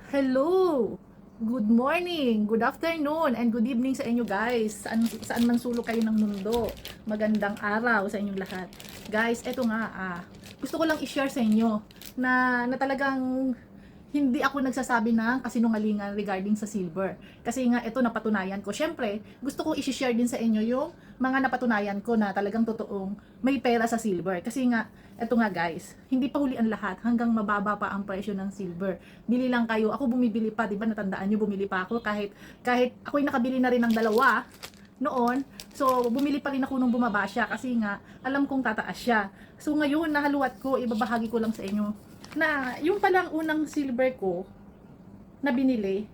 Hello! Good morning, good afternoon, and good evening sa inyo guys. Saan man sulok kayo ng mundo. Magandang araw sa inyong lahat. Guys, eto nga, gusto ko lang i-share sa inyo na talagang hindi ako nagsasabi ng kasinungalingan regarding sa silver. Kasi nga, ito napatunayan ko. Syempre, gusto ko i-share din sa inyo yung mga napatunayan ko na talagang totoong may pera sa silver. Kasi nga, ito nga guys, hindi pa huli ang lahat hanggang mababa pa ang presyo ng silver. Bili lang kayo. Ako bumibili pa, 'di ba? Natandaan niyo bumili pa ako kahit ako'y nakabili na rin ng dalawa noon. So, bumili pa rin ako nung bumaba siya kasi nga alam kong tataas siya. So, ngayon nahaluat ko, ibabahagi ko lang sa inyo na yung palang unang silver ko na binili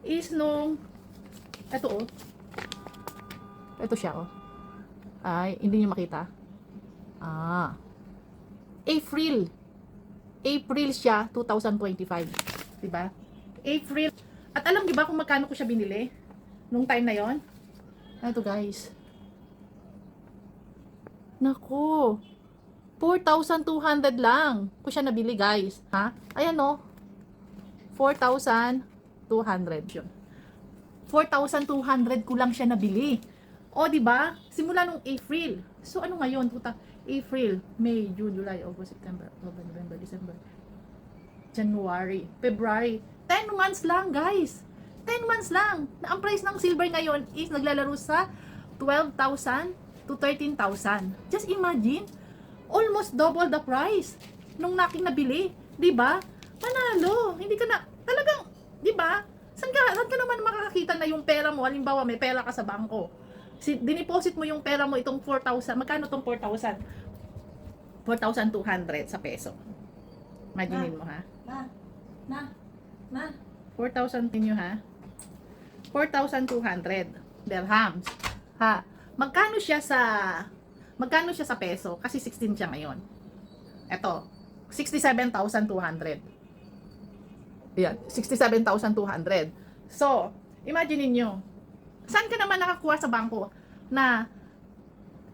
is nung eto ito siya ay hindi niyo makita. April siya 2025, 'di ba? April. At alam niyo ba kung magkano ko siya binili nung time na 'yon? Ito guys. Nako. 4,200 lang ko siya nabili, guys. Ha? Ayan no. 4,200 yun. 4,200 ko lang siya nabili. O, di ba? Simula nung April. So, ano ngayon? April, May, June, July, August, September, October, November, December, January, February. 10 months lang, guys. 10 months lang. Na ang price ng silver ngayon is naglalaro sa 12,000 to 13,000. Just imagine, almost double the price nung naking nabili, 'di ba? Panalo. Hindi ka na talagang, 'di ba? Saan ka naman makakakita na yung pera mo, halimbawa may pera ka sa bangko. Dineposit mo yung pera mo itong 4,000. Magkano tong 4,000? 4,200 sa peso. Imaginin mo ha. Na. 4,000 ninyo ha. 4,200 dirhams. Ha. Magkano siya sa peso? Kasi 16 siya ngayon. Ito, 67,200. Ayan, 67,200. So, imagine niyo, saan ka naman nakakuha sa bangko na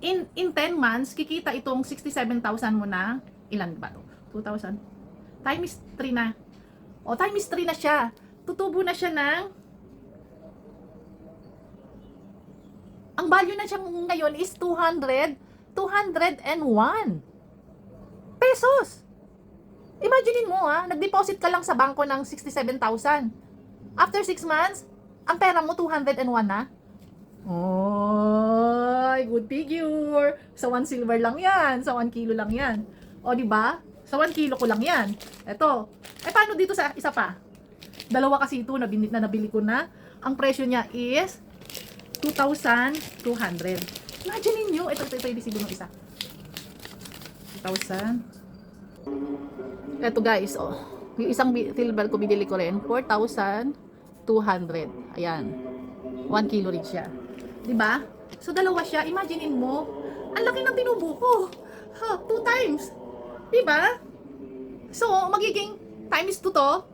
in 10 months, kikita itong 67,000 mo na, ilan ba to? 2,000? Times 3 na. O, times 3 na siya. Tutubo na siya ng, ang value na siya ngayon is 201 pesos. Imaginein mo nag-deposit ka lang sa bangko ng 67,000. After 6 months, ang pera mo 201 na. Oh, good figure. Sa 1 silver lang 'yan, sa 1 kilo lang 'yan. O di ba? Sa 1 kilo ko lang 'yan. Ito. Paano dito sa isa pa? Dalawa kasi ito na nabili ko na. Ang presyo niya is 2,200. Imagine niyo, ito yung resibo ng isa. 2,000. Ito guys, yung isang silver ko binili ko rin, 4,200. Ayan. 1 kilo rin siya. 'Di ba? So dalawa siya, imaginein mo, ang laki ng tinubo ko. 2 times. 'Di ba? So magiging times 2 to.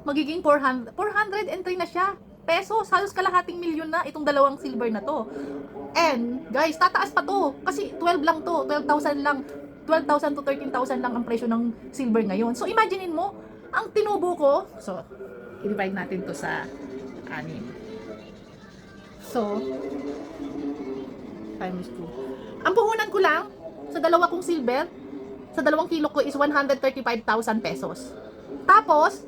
Magiging 403 na siya. Pesos, halos kalahating milyon na itong dalawang silver na to. And guys, tataas pa to kasi 12 lang to, 12,000 lang. 12,000 to 13,000 lang ang presyo ng silver ngayon. So imaginein mo, ang tinubo ko, so i-divide natin to sa 6. So times 2. Ang puhunan ko lang sa dalawa kong silver, sa 2 kilo ko is 135,000 pesos. Tapos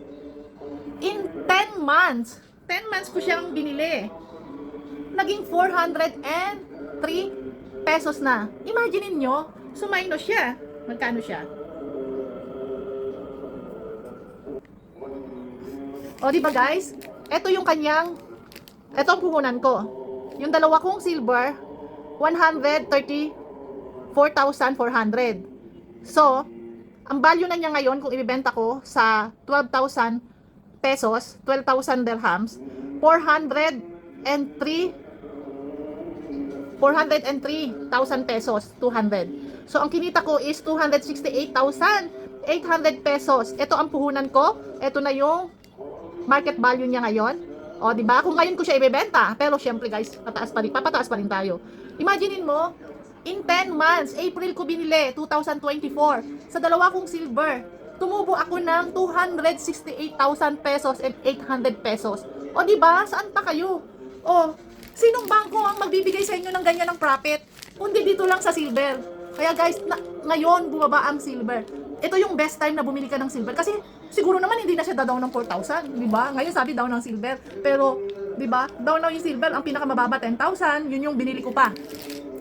in 10 months ko siyang binili. Naging 403 pesos na. Imaginein nyo, suminus siya. Magkano siya? O, diba guys? Ito yung kanyang, ito ang puhunan ko. Yung dalawa kong silver, 134,400. So, ang value na niya ngayon, kung ibibenta ko sa 12,000 pesos, 12,000 dirhams, 403,000 pesos, 200. So, ang kinita ko is 268,800 pesos. Ito ang puhunan ko. Ito na yung market value niya ngayon. O, di ba? Kung ngayon ko siya ibebenta, pero syempre guys, papataas pa rin tayo. Imaginein mo, in 10 months, April ko binili, 2024, sa dalawa kong silver, tumubo ako ng 268,000 pesos and 800 pesos. O di ba? Saan pa kayo? O, sinong bangko ang magbibigay sa inyo ng ganyan ng profit? Kundi dito lang sa silver. Kaya guys, ngayon bumaba ang silver. Ito yung best time na bumili ka ng silver kasi siguro naman hindi na siya down ng 4,000, di ba? Ngayon sabi down ng silver, pero di ba? Down na yung silver, ang pinakamababa 10,000, yun yung binili ko pa.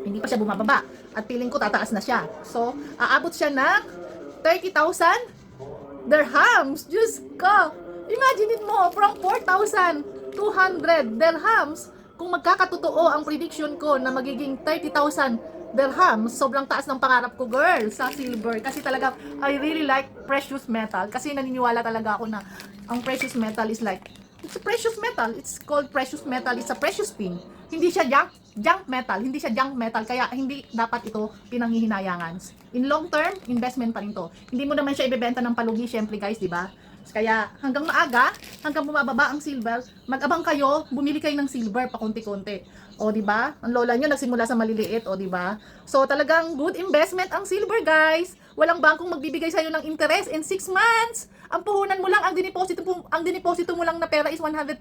Hindi pa siya bumababa at feeling ko tataas na siya. So, aabot siya ng 30,000 dirhams. Diyos ko! Imagine mo, from 4,200 dirhams, kung magkakatotoo ang prediction ko na magiging 30,000 dirhams, sobrang taas ng pangarap ko, girl, sa silver. Kasi talaga, I really like precious metal. Kasi naniniwala talaga ako na ang precious metal is like, it's a precious metal. It's called precious metal. It's a precious thing. Hindi siya junk metal. Hindi siya junk metal. Kaya hindi dapat ito pinanghihinayangan. In long term, investment pa rin to. Hindi mo naman siya ibebenta ng palugi, syempre guys, di ba? Kaya hanggang maaga, hanggang bumababa ang silver, mag-abang kayo, bumili kayo ng silver pa konti-konti. O di ba? Ang lola niyo nagsimula sa maliliit, o di ba? So talagang good investment ang silver, guys. Walang bangkong magbibigay sa iyo ng interest in 6 months. Ang puhunan mo lang, ang dineposito mo lang na pera is 134,000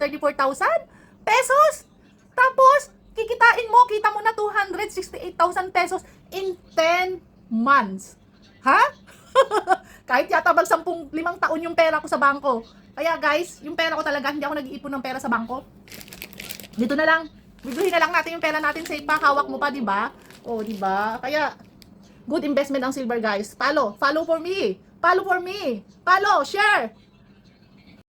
pesos. Tapos kikitain mo, kita mo na 268,000 pesos in 10 months. Ha? Kahit yata mag 5 taon yung pera ko sa bangko. Kaya guys, yung pera ko talaga, hindi ako nag-iipon ng pera sa bangko. Dito na lang. Biguhin na lang natin yung pera natin sa ipa. Hawak mo pa, di ba? O, di ba? Kaya, good investment ang silver, guys. Follow for me. Follow, share.